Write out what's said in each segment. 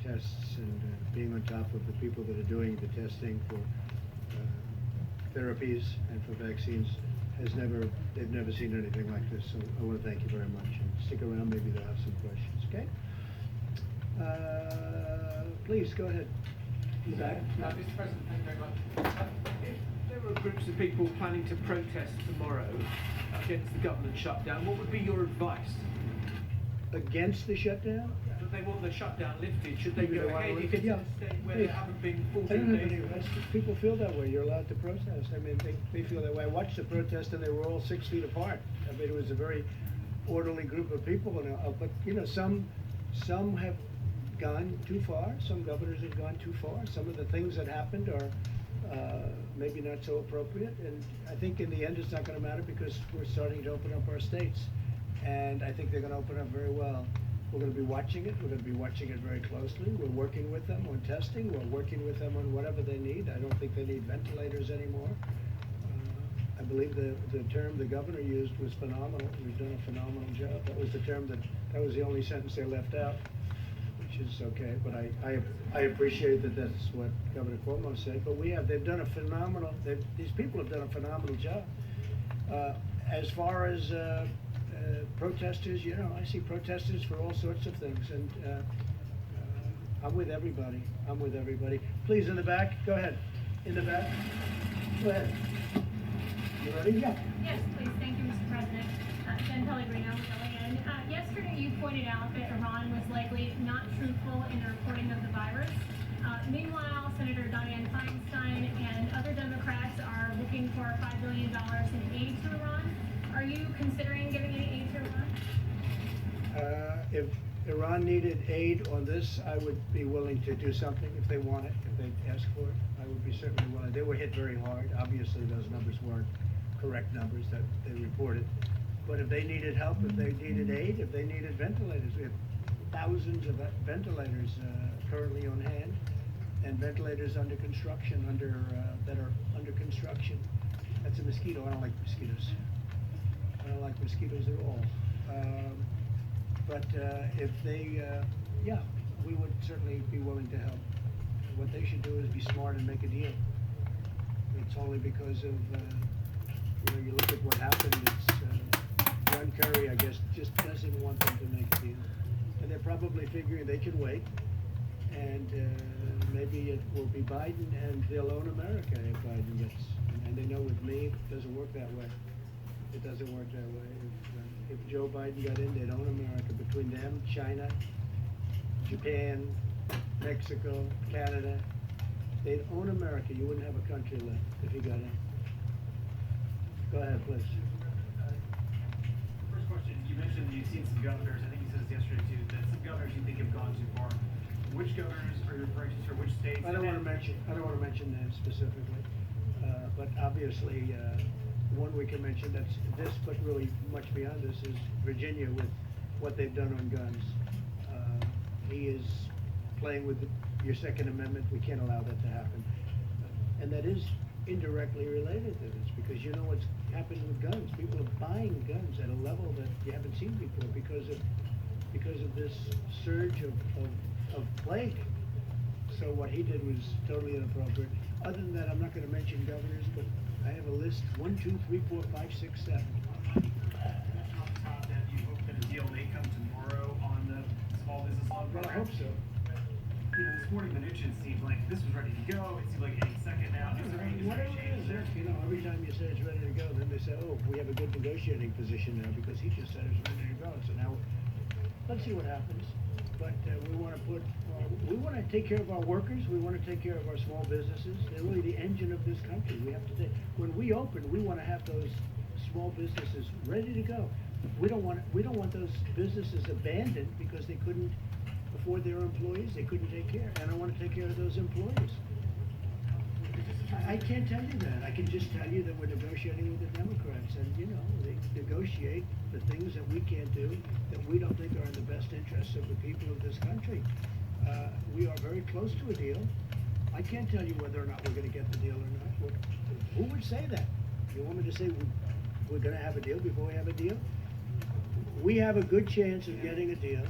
tests and being on top of the people that are doing the testing for therapies and for vaccines they've never seen anything like this. So I want to thank you very much. And stick around, maybe they'll have some questions, okay? Please, go ahead. In the back. Mr. President, thank you very much. If there were groups of people planning to protest tomorrow against the government shutdown, what would be your advice? Against the shutdown? That they want the shutdown lifted. Should they Maybe go they want ahead it if lifted, it's in yeah. a state where Hey, there haven't been I don't 14 have days? any arrests. People feel that way. You're allowed to protest. I mean, they feel that way. I watched the protest and they were all 6 feet apart. I mean, it was a very orderly group of people. And, but, you know, some have gone too far. Some governors have gone too far. Some of the things that happened are maybe not so appropriate. And I think in the end it's not going to matter because we're starting to open up our states. And I think they're going to open up very well. We're going to be watching it. We're going to be watching it very closely. We're working with them on testing. We're working with them on whatever they need. I don't think they need ventilators anymore. I believe the term the governor used was phenomenal. We've done a phenomenal job. That was the term that was the only sentence they left out, which is okay. But I appreciate that that's what Governor Cuomo said. But they've done a phenomenal. These people have done a phenomenal job. As far as protesters, you know, I see protesters for all sorts of things, and I'm with everybody. I'm with everybody. Please, in the back, go ahead. In the back, go ahead. You ready? Yeah. Yes, please. Thank you, Mr. President. Jen Pellegrino with LAN. Yesterday, you pointed out that Iran was likely not truthful in the reporting of the virus. Meanwhile, Senator Dianne Feinstein and other Democrats are looking for $5 billion in aid to Iran. Are you considering giving any aid to Iran? If Iran needed aid on this, I would be willing to do something if they want it, if they ask for it. I would be certainly willing. They were hit very hard. Obviously, those numbers weren't correct numbers that they reported. But if they needed help, if they needed aid, if they needed ventilators, we have thousands of ventilators currently on hand, and ventilators under construction, that are under construction. That's a mosquito. I don't like mosquitoes. I don't like mosquitoes at all. But if they, yeah, we would certainly be willing to help. What they should do is be smart and make a deal. It's only because of, you know, you look at what happened. It's John Kerry, I guess, just doesn't want them to make a deal, and they're probably figuring they can wait, and maybe it will be Biden, and they'll own America if Biden gets. And they know with me, it doesn't work that way. It doesn't work that way. If Joe Biden got in, they'd own America. Between them, China, Japan, Mexico, Canada, they'd own America. You wouldn't have a country left if he got in. Go ahead, please. First question, you mentioned you've seen some governors, I think you said this yesterday too, that some governors you think have gone too far. Which governors are you referring to, or which states? I don't want to mention names specifically, but obviously, one we can mention that's this, but really much beyond this, is Virginia with what they've done on guns. He is playing with your Second Amendment. We can't allow that to happen. And that is indirectly related to this, because you know what's happened with guns. People are buying guns at a level that you haven't seen before because of this surge of plague. So what he did was totally inappropriate. Other than that, I'm not going to mention governors, but I have a list: 1, 2, 3, 4, 5, 6, 7. On top that you hope that a deal may come tomorrow on the small business loan Well, I program. hope so. You know, this morning Mnuchin seemed like this was ready to go. It seems like any second now. Is there any Whatever it change is, there? you know, every time you say it's ready to go, then they say, oh, we have a good negotiating position now because he just said it's ready to go. So now, let's see what happens. But we want to take care of our workers. We want to take care of our small businesses. They're really the engine of this country. We have to take, when we open, we want to have those small businesses ready to go. We don't want those businesses abandoned because they couldn't afford their employees. They couldn't take care, and I want to take care of those employees. I can't tell you that. I can just tell you that we're negotiating with the Democrats, and you know, they negotiate the things that we can't do, that we don't think are in the best interests of the people of this country. We are very close to a deal. I can't tell you whether or not we're going to get the deal or not. Who would say that? You want me to say we're going to have a deal before we have a deal? We have a good chance of getting a deal.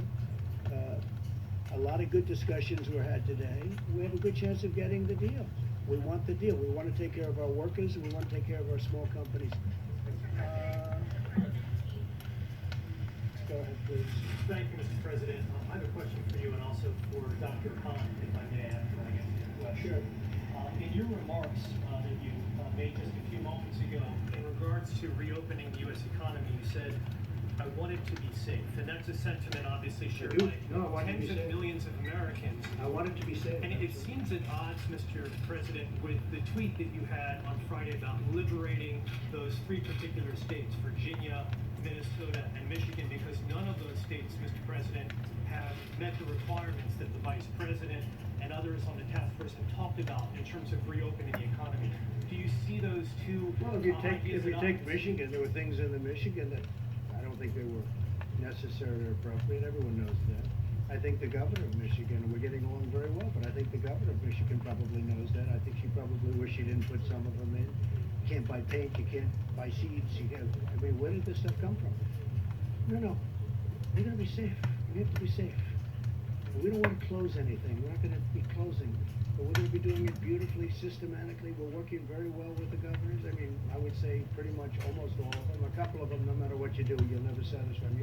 a lot of good discussions were had today. We have a good chance of getting the deal. We want the deal. We want to take care of our workers, and we want to take care of our small companies. Go ahead, please. Thank you, Mr. President. I have a question for you and also for Dr. Khan, if I may, after I get to your question. Sure. In your remarks that you made just a few moments ago, in regards to reopening the U.S. economy, you said, I want it to be safe. And that's a sentiment obviously shared do. by No, I want it to be tens of safe. millions of Americans. I want it to be safe. And it seems at odds, Mr. President, with the tweet that you had on Friday about liberating those three particular states, Virginia, Minnesota, and Michigan, because none of those states, Mr. President, have met the requirements that the Vice President and others on the task force have talked about in terms of reopening the economy. Do you see those two Well, if you ideas at take odds? Michigan, there were things in the Michigan that I don't think they were necessary or appropriate. Everyone knows that. I think the governor of Michigan, and we're getting along very well, but I think the governor of Michigan probably knows that. I think she probably wished she didn't put some of them in. You can't buy paint, you can't buy seeds, I mean, where did this stuff come from? No, we're gonna be safe. We have to be safe. We don't want to close anything. We're not gonna be closing, but we're gonna be doing it beautifully, systematically. We're working very well with the governors. I mean, I would say pretty much almost all of them. A couple of them, no matter what you do, you'll never satisfy them.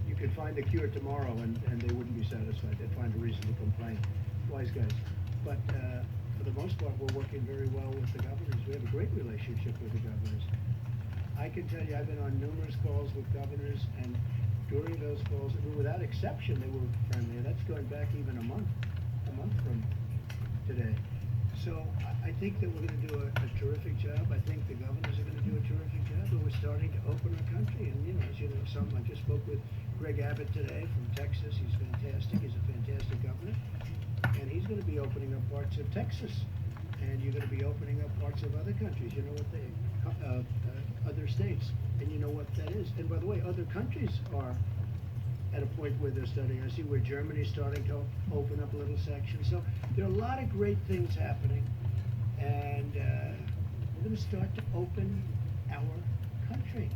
You could find the cure tomorrow and they wouldn't be satisfied. They'd find a reason to complain. Wise guys. But for the most part, we're working very well with the governors. We have a great relationship with the governors. I can tell you, I've been on numerous calls with governors, and during those calls, I mean, without exception, they were friendly. That's going back even a month from today. So I think that we're going to do a terrific job. I think the governors are going to do a terrific job, and we're starting to open our country. And as you know, I just spoke with Greg Abbott today from Texas. He's fantastic. He's a fantastic governor, and he's going to be opening up parts of Texas, and you're going to be opening up parts of other countries. You know what other states, and you know what that is. And by the way, other countries are at a point where they're studying. I see where Germany's starting to open up a little section. So there are a lot of great things happening, and we're going to start to open our country,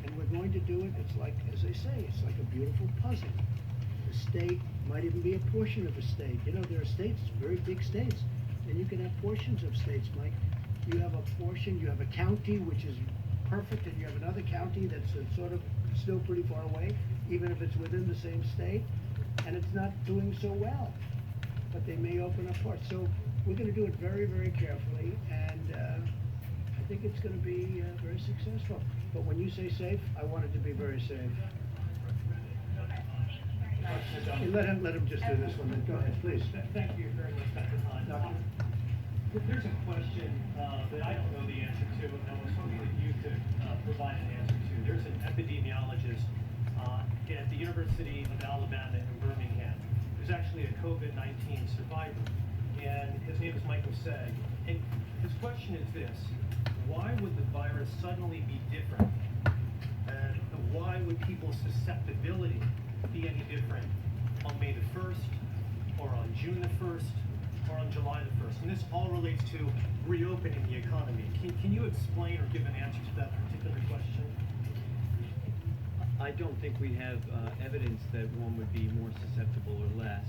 and we're going to do it. It's like, as I say, it's like a beautiful puzzle. The state might even be a portion of a state. You know, there are states, very big states, and you can have portions of states, Mike. You have a portion, you have a county which is perfect, and you have another county that's sort of still pretty far away, even if it's within the same state, and it's not doing so well. But they may open up parts. So we're going to do it very, very carefully, and I think it's going to be very successful. But when you say safe, I want it to be very safe. Hey, let him just do this one. Then. Go ahead, please. Thank you very much, Dr. Khan. There's a question that I don't know the answer to, and I was hoping that you could provide an answer to. There's an epidemiologist at the University of Alabama in Birmingham who's actually a COVID-19 survivor, and his name is Michael Seg. And his question is this: why would the virus suddenly be different? And why would people's susceptibility be any different on May the 1st, or on June the 1st, or on July the 1st? And this all relates to reopening the economy. Can you explain or give an answer to that particular question? I don't think we have evidence that one would be more susceptible or less.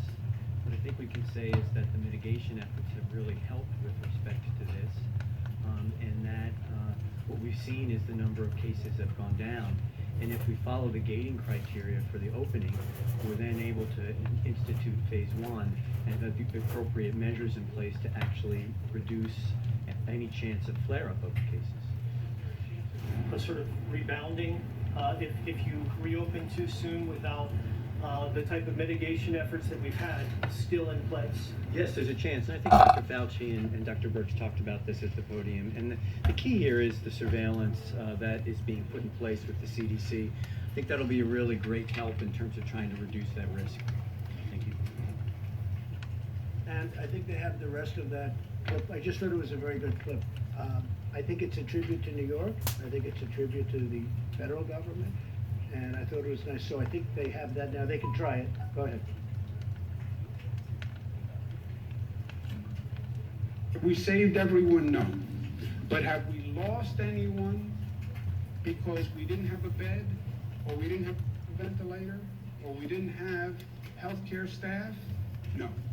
What I think we can say is that the mitigation efforts have really helped with respect to this, and that what we've seen is the number of cases have gone down. And if we follow the gating criteria for the opening, we're then able to institute phase one and have the appropriate measures in place to actually reduce any chance of flare-up of cases. A sort of rebounding if you reopen too soon without the type of mitigation efforts that we've had still in place? Yes, there's a chance. And I think Dr. Fauci and Dr. Birx talked about this at the podium. And the key here is the surveillance that is being put in place with the CDC. I think that'll be a really great help in terms of trying to reduce that risk. Thank you. And I think they have the rest of that clip. I just thought it was a very good clip. I think it's a tribute to New York. I think it's a tribute to the federal government. And I thought it was nice. So I think they have that now. They can try it. Go ahead. We saved everyone, no. But have we lost anyone because we didn't have a bed, or we didn't have a ventilator, or we didn't have healthcare staff? No.